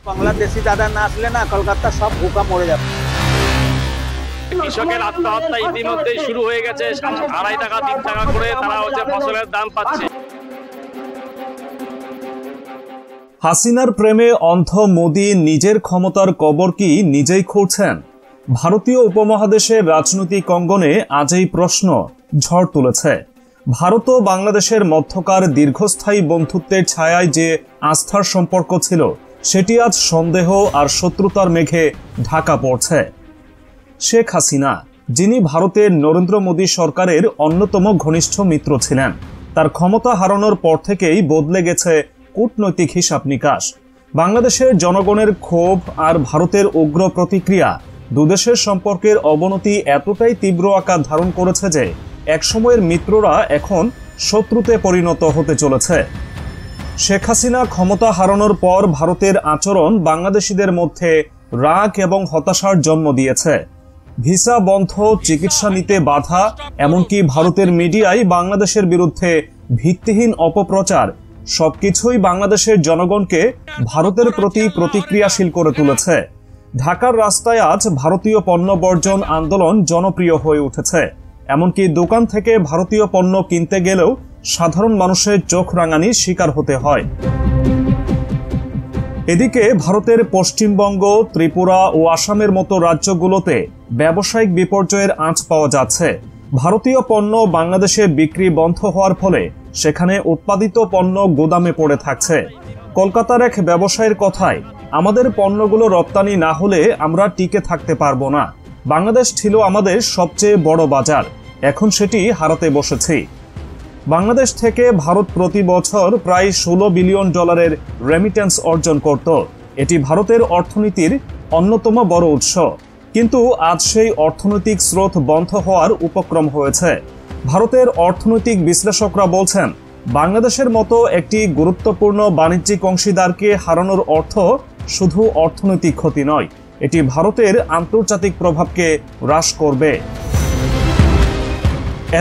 বাংলাদেশি দাদা না আসলে না কলকাতা সব ভুকা মরে যাবে। কৃষকের আত্মহত্যা ইতিমধ্যেই শুরু হয়ে গেছে। 2.5 টাকা 3 টাকা করে তারা ফসলের দাম পাচ্ছে। হাসিনার প্রেমে অন্ধ মোদি নিজের ক্ষমতার কবর কি নিজেই খুঁড়ছেন? ভারতীয় উপমহাদেশের রাজনৈতিক অঙ্গনে আজ এই প্রশ্ন ঝড় তুলেছে। ভারত ও বাংলাদেশের মধ্যকার দীর্ঘস্থায়ী বন্ধুত্বের ছায়ায় যে আস্থার সম্পর্ক ছিল, সেটি আজ সন্দেহ আর শত্রুতার মেঘে ঢাকা পড়ছে। শেখ হাসিনা, যিনি ভারতের নরেন্দ্র মোদী সরকারের অন্যতম ঘনিষ্ঠ মিত্র ছিলেন, তার ক্ষমতা হারানোর পর থেকেই বদলে গেছে কূটনৈতিক হিসাব নিকাশ। বাংলাদেশের জনগণের ক্ষোভ আর ভারতের উগ্র প্রতিক্রিয়া দুদেশের সম্পর্কের অবনতি এতটাই তীব্র আকার ধারণ করেছে যে একসময়ের মিত্ররা এখন শত্রুতে পরিণত হতে চলেছে। শেখ হাসিনা ক্ষমতা হারানোর পর ভারতের আচরণ বাংলাদেশিদের মধ্যে রাগ এবং হতাশার জন্ম দিয়েছে। ভিসা বন্ধ, চিকিৎসা নিতে বাধা, এমনকি ভারতের মিডিয়ায় বাংলাদেশের বিরুদ্ধে ভিত্তিহীন অপপ্রচার সবকিছুই বাংলাদেশের জনগণকে ভারতের প্রতি প্রতিক্রিয়াশীল করে তুলেছে। ঢাকার রাস্তায় আজ ভারতীয় পণ্য বর্জন আন্দোলন জনপ্রিয় হয়ে উঠেছে। এমনকি দোকান থেকে ভারতীয় পণ্য কিনতে গেলেও সাধারণ মানুষের চোখ রাঙানির শিকার হতে হয়। এদিকে ভারতের পশ্চিমবঙ্গ, ত্রিপুরা ও আসামের মতো রাজ্যগুলোতে ব্যবসায়িক বিপর্যয়ের আঁচ পাওয়া যাচ্ছে। ভারতীয় পণ্য বাংলাদেশে বিক্রি বন্ধ হওয়ার ফলে সেখানে উৎপাদিত পণ্য গোদামে পড়ে থাকছে। কলকাতার এক ব্যবসায়ীর কথায়, আমাদের পণ্যগুলো রপ্তানি না হলে আমরা টিকে থাকতে পারবো না। বাংলাদেশ ছিল আমাদের সবচেয়ে বড় বাজার, এখন সেটি হারাতে বসেছি। বাংলাদেশ থেকে ভারত প্রতি বছর প্রায় $16 বিলিয়ন রেমিটেন্স অর্জন করত। এটি ভারতের অর্থনীতির অন্যতম বড় উৎস। কিন্তু আজ সেই অর্থনৈতিক স্রোত বন্ধ হওয়ার উপক্রম হয়েছে। ভারতের অর্থনৈতিক বিশ্লেষকরা বলছেন, বাংলাদেশের মতো একটি গুরুত্বপূর্ণ বাণিজ্যিক অংশীদারকে হারানোর অর্থ শুধু অর্থনৈতিক ক্ষতি নয়, এটি ভারতের আন্তর্জাতিক প্রভাবকে হ্রাস করবে।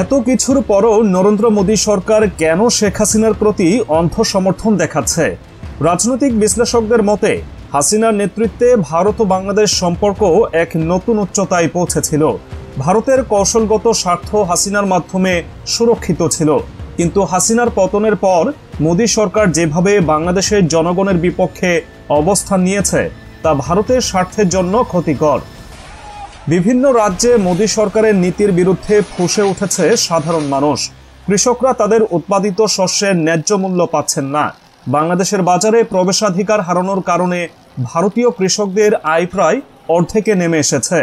এত কিছুর পরও নরেন্দ্র মোদী সরকার কেন শেখ হাসিনার প্রতি অন্ধ সমর্থন দেখাচ্ছে? রাজনৈতিক বিশ্লেষকদের মতে, হাসিনার নেতৃত্বে ভারত ও বাংলাদেশ সম্পর্ক এক নতুন উচ্চতায় পৌঁছেছিল। ভারতের কৌশলগত স্বার্থ হাসিনার মাধ্যমে সুরক্ষিত ছিল, কিন্তু হাসিনার পতনের পর মোদী সরকার যেভাবে বাংলাদেশের জনগণের বিপক্ষে অবস্থান নিয়েছে, তা ভারতের স্বার্থের জন্য ক্ষতিকর। বিভিন্ন রাজ্যে মোদী সরকারের নীতির বিরুদ্ধে ফুঁসে উঠেছে সাধারণ মানুষ। কৃষকরা তাদের উৎপাদিত শস্যের ন্যায্য মূল্য পাচ্ছেন না। বাংলাদেশের বাজারে প্রবেশাধিকার হারানোর কারণে ভারতীয় কৃষকদের আয় প্রায় অর্ধেকে নেমে এসেছে।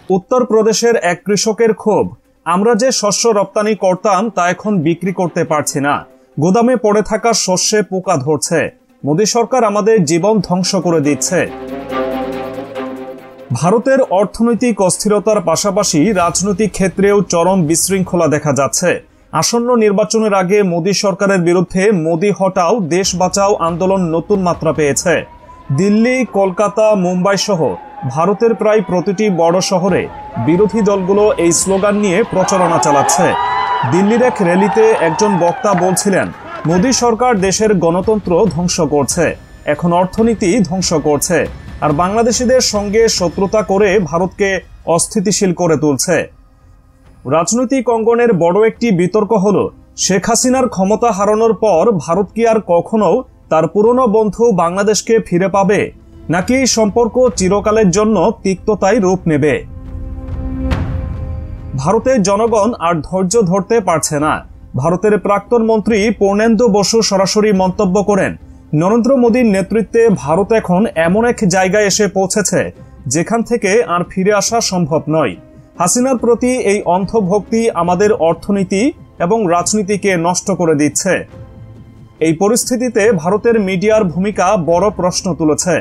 উত্তরপ্রদেশের এক কৃষকের ক্ষোভ, আমরা যে শস্য রপ্তানি করতাম তা এখন বিক্রি করতে পারছি না, গোদামে পড়ে থাকা শস্যে পোকা ধরছে, মোদী সরকার আমাদের জীবন ধ্বংস করে দিচ্ছে। ভারতের অর্থনৈতিক অস্থিরতার পাশাপাশি রাজনৈতিক ক্ষেত্রেও চরম বিশৃঙ্খলা দেখা যাচ্ছে। আসন্ন নির্বাচনের আগে মোদী সরকারের বিরুদ্ধে মোদী হটাও দেশ বাঁচাও আন্দোলন নতুন মাত্রা পেয়েছে। দিল্লি, কলকাতা, মুম্বাই সহ ভারতের প্রায় প্রতিটি বড় শহরে বিরোধী দলগুলো এই স্লোগান নিয়ে প্রচারণা চালাচ্ছে। দিল্লির এক র্যালিতে একজন বক্তা বলছিলেন, মোদী সরকার দেশের গণতন্ত্র ধ্বংস করছে, এখন অর্থনীতি ধ্বংস করছে, আর বাংলাদেশিদের সঙ্গে শত্রুতা করে ভারতকে অস্থিতিশীল করে তুলছে। রাজনৈতিক অঙ্গনের বড় একটি বিতর্ক হলো, শেখ হাসিনার ক্ষমতা হারানোর পর ভারত কি আর কখনো তার পুরনো বন্ধু বাংলাদেশকে ফিরে পাবে, নাকি এই সম্পর্ক চিরকালের জন্য তিক্ততায় রূপ নেবে? ভারতের জনগণ আর ধৈর্য ধরতে পারছে না। ভারতের প্রাক্তন মন্ত্রী পূর্ণেন্দু বসু সরাসরি মন্তব্য করেন, নরেন্দ্র মোদীর নেতৃত্বে ভারত এখন এমন এক জায়গায় এসে পৌঁছেছে যেখান থেকে আর ফিরে আসা সম্ভব নয়। হাসিনার প্রতি এই অন্ধভক্তি আমাদের অর্থনীতি এবং রাজনীতিকে নষ্ট করে দিচ্ছে। এই পরিস্থিতিতে ভারতের মিডিয়ার ভূমিকা বড় প্রশ্ন তুলেছে।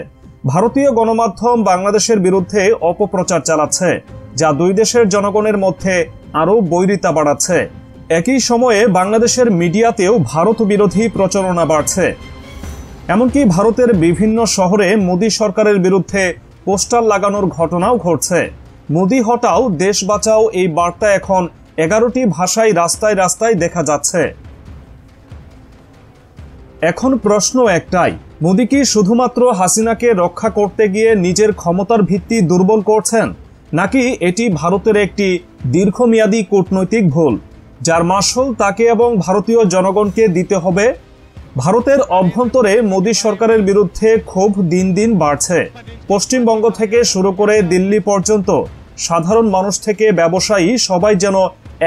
ভারতীয় গণমাধ্যম বাংলাদেশের বিরুদ্ধে অপপ্রচার চালাচ্ছে, যা দুই দেশের জনগণের মধ্যে আরও বৈরিতা বাড়াচ্ছে। একই সময়ে বাংলাদেশের মিডিয়াতেও ভারত বিরোধী প্রচারণা বাড়ছে। এমনকি ভারতের বিভিন্ন শহরে মোদী সরকারের বিরুদ্ধে পোস্টার লাগানোর ঘটনাও ঘটছে। মোদী হটাও, দেশ বাঁচাও এই বার্তা এখন 11টি ভাষায় রাস্তায় রাস্তায় দেখা যাচ্ছে। এখন প্রশ্ন একটাই, মোদি কি শুধুমাত্র হাসিনাকে রক্ষা করতে গিয়ে নিজের ক্ষমতার ভিত্তি দুর্বল করছেন, নাকি এটি ভারতের একটি দীর্ঘমেয়াদী কূটনৈতিক ভুল, যার মাসুল তাকে এবং ভারতীয় জনগণকে দিতে হবে? ভারতের অভ্যন্তরে মোদি সরকারের বিরুদ্ধে ক্ষোভ দিন দিন বাড়ছে। পশ্চিমবঙ্গ থেকে শুরু করে দিল্লি পর্যন্ত সাধারণ মানুষ থেকে ব্যবসায়ী সবাই যেন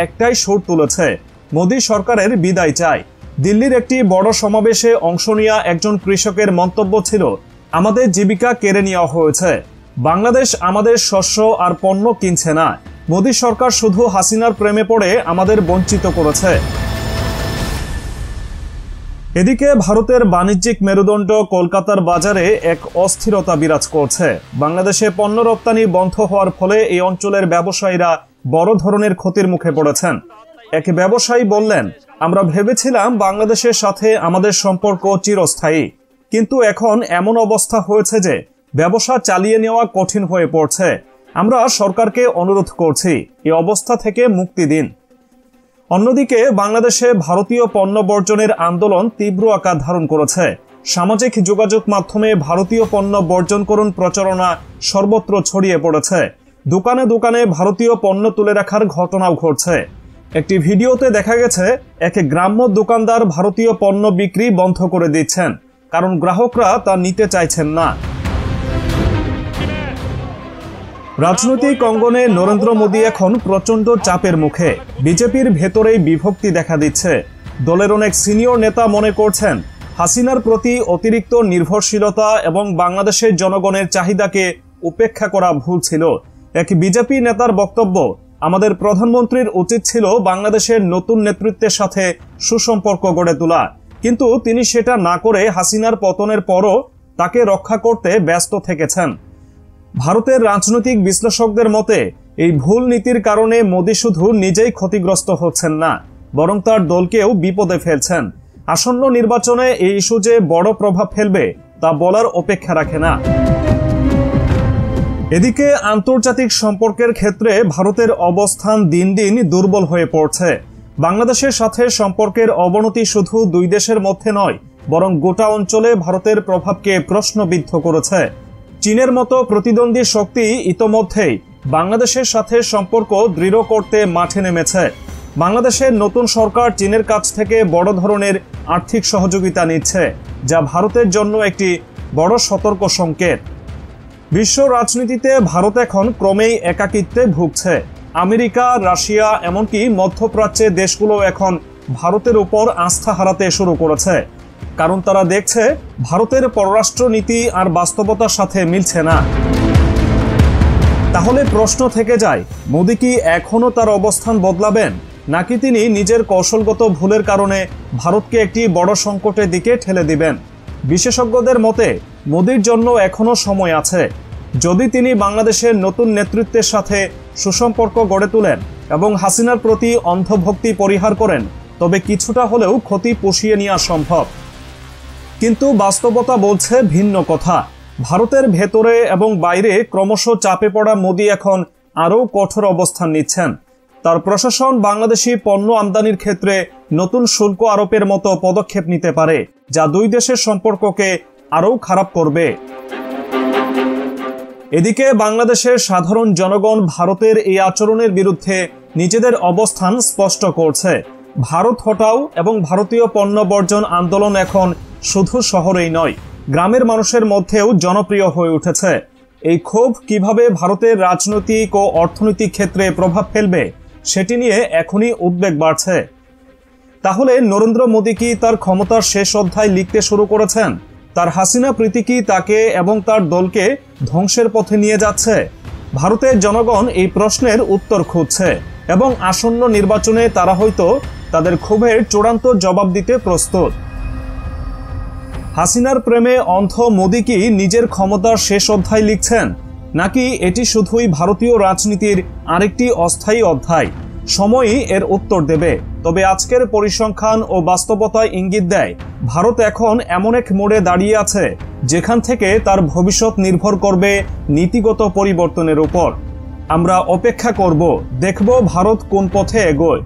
একটাই সুর তুলেছে, মোদি সরকারের বিদায় চায়। দিল্লির একটি বড় সমাবেশে অংশ নেওয়া একজন কৃষকের মন্তব্য ছিল, আমাদের জীবিকা কেড়ে নেওয়া হয়েছে, বাংলাদেশ আমাদের শস্য আর পণ্য কিনছে না, মোদি সরকার শুধু হাসিনার প্রেমে পড়ে আমাদের বঞ্চিত করেছে। এদিকে ভারতের বাণিজ্যিক মেরুদণ্ড কলকাতার বাজারে এক অস্থিরতা বিরাজ করছে। বাংলাদেশে পণ্য রপ্তানি বন্ধ হওয়ার ফলে এই অঞ্চলের ব্যবসায়ীরা বড় ধরনের ক্ষতির মুখে পড়েছেন। এক ব্যবসায়ী বললেন, আমরা ভেবেছিলাম বাংলাদেশের সাথে আমাদের সম্পর্ক চিরস্থায়ী, কিন্তু এখন এমন অবস্থা হয়েছে যে ব্যবসা চালিয়ে নেওয়া কঠিন হয়ে পড়ছে। আমরা সরকারকে অনুরোধ করছি এই অবস্থা থেকে মুক্তি দিন। অন্যদিকে বাংলাদেশে ভারতীয় পণ্য বর্জনের আন্দোলন তীব্র আকার ধারণ করেছে। সামাজিক যোগাযোগ মাধ্যমে ভারতীয় পণ্য বর্জন করুন প্রচারণা সর্বত্র ছড়িয়ে পড়েছে। দোকানে দোকানে ভারতীয় পণ্য তুলে রাখার ঘটনাও ঘটছে। একটি ভিডিওতে দেখা গেছে এক গ্রাম্য দোকানদার ভারতীয় পণ্য বিক্রি বন্ধ করে দিচ্ছেন, কারণ গ্রাহকরা তা নিতে চাইছেন না। রাজনৈতিক অঙ্গনে নরেন্দ্র মোদি এখন প্রচন্ড চাপের মুখে। বিজেপির ভেতরেই বিভক্তি দেখা দিচ্ছে। দলের অনেক সিনিয়র নেতা মনে করছেন, হাসিনার প্রতি অতিরিক্ত নির্ভরশীলতা এবং বাংলাদেশের জনগণের চাহিদাকে উপেক্ষা করা ভুল ছিল। এক বিজেপি নেতার বক্তব্য, আমাদের প্রধানমন্ত্রীর উচিত ছিল বাংলাদেশের নতুন নেতৃত্বের সাথে সুসম্পর্ক গড়ে তোলা, কিন্তু তিনি সেটা না করে হাসিনার পতনের পরও তাকে রক্ষা করতে ব্যস্ত থেকেছেন। ভারতের রাজনৈতিক বিশ্লেষকদের মতে এই ভুল নীতির কারণে মোদি শুধু নিজেই ক্ষতিগ্রস্ত হচ্ছেন না, বরং তার দলকেও বিপদে ফেলছেন। আসন্ন নির্বাচনে এই ইস্যু যে বড় প্রভাব ফেলবে তা বলার অপেক্ষা রাখে না। এদিকে আন্তর্জাতিক সম্পর্কের ক্ষেত্রে ভারতের অবস্থান দিন দিন দুর্বল হয়ে পড়ছে। বাংলাদেশের সাথে সম্পর্কের অবনতি শুধু দুই দেশের মধ্যে নয়, বরং গোটা অঞ্চলে ভারতের প্রভাবকে প্রশ্নবিদ্ধ করেছে। চীনের মতো প্রতিদ্বন্দ্বী শক্তি ইতোমধ্যেই বাংলাদেশের সাথে সম্পর্ক দৃঢ় করতে মাঠে নেমেছে। বাংলাদেশের নতুন সরকার চীনের কাছ থেকে বড় ধরনের আর্থিক সহযোগিতা নিচ্ছে, যা ভারতের জন্য একটি বড় সতর্ক সংকেত। বিশ্ব রাজনীতিতে ভারত এখন ক্রমেই একাকিত্বে ভুগছে। আমেরিকা, রাশিয়া, এমনকি মধ্যপ্রাচ্যের দেশগুলো এখন ভারতের উপর আস্থা হারাতে শুরু করেছে, কারণ তারা দেখছে ভারতের পররাষ্ট্রনীতি আর বাস্তবতার সাথে মিলছে না। তাহলে প্রশ্ন থেকে যায়, মোদি কি এখনো তার অবস্থান বদলাবেন, নাকি তিনি নিজের কৌশলগত ভুলের কারণে ভারতকে একটি বড় সংকটের দিকে ঠেলে দিবেন? বিশেষজ্ঞদের মতে মোদির জন্য এখনো সময় আছে। যদি তিনি বাংলাদেশের নতুন নেতৃত্বের সাথে সুসম্পর্ক গড়ে তোলেন এবং হাসিনার প্রতি অন্ধভক্তি পরিহার করেন, তবে কিছুটা হলেও ক্ষতি পুষিয়ে নেওয়া সম্ভব। কিন্তু বাস্তবতা বলছে ভিন্ন কথা। ভারতের ভেতরে এবং বাইরে ক্রমশ চাপে পড়া মোদি এখন আরও কঠোর অবস্থান নিচ্ছেন। তার প্রশাসন বাংলাদেশি পণ্য আমদানির ক্ষেত্রে নতুন শুল্ক আরোপের মতো পদক্ষেপ নিতে পারে, যা দুই দেশের সম্পর্ককে আরও খারাপ করবে। এদিকে বাংলাদেশের সাধারণ জনগণ ভারতের এই আচরণের বিরুদ্ধে নিজেদের অবস্থান স্পষ্ট করছে। ভারত হটাও এবং ভারতীয় পণ্য বর্জন আন্দোলন এখন শুধু শহরেই নয়, গ্রামের মানুষের মধ্যেও জনপ্রিয় হয়ে উঠেছে। এই ক্ষোভ কিভাবে ভারতের রাজনৈতিক ও অর্থনৈতিক ক্ষেত্রে প্রভাব ফেলবে সেটি নিয়ে এখনই উদ্বেগ বাড়ছে। তাহলে নরেন্দ্র মোদি কি তার ক্ষমতার শেষ অধ্যায় লিখতে শুরু করেছেন? তার হাসিনা প্রীতি কি তাকে এবং তার দলকে ধ্বংসের পথে নিয়ে যাচ্ছে? ভারতের জনগণ এই প্রশ্নের উত্তর খুঁজছে এবং আসন্ন নির্বাচনে তারা হয়তো তাদের ক্ষোভের চূড়ান্ত জবাব দিতে প্রস্তুত। হাসিনার প্রেমে অন্ধ মোদি কি নিজের ক্ষমতার শেষ অধ্যায় লিখছেন, নাকি এটি শুধুই ভারতীয় রাজনীতির আরেকটি অস্থায়ী অধ্যায়? সময়ই এর উত্তর দেবে। তবে আজকের পরিসংখ্যান ও বাস্তবতায় ইঙ্গিত দেয় ভারত এখন এমন এক মোড়ে দাঁড়িয়ে আছে যেখান থেকে তার ভবিষ্যৎ নির্ভর করবে নীতিগত পরিবর্তনের উপর। আমরা অপেক্ষা করব, দেখব ভারত কোন পথে এগোয়।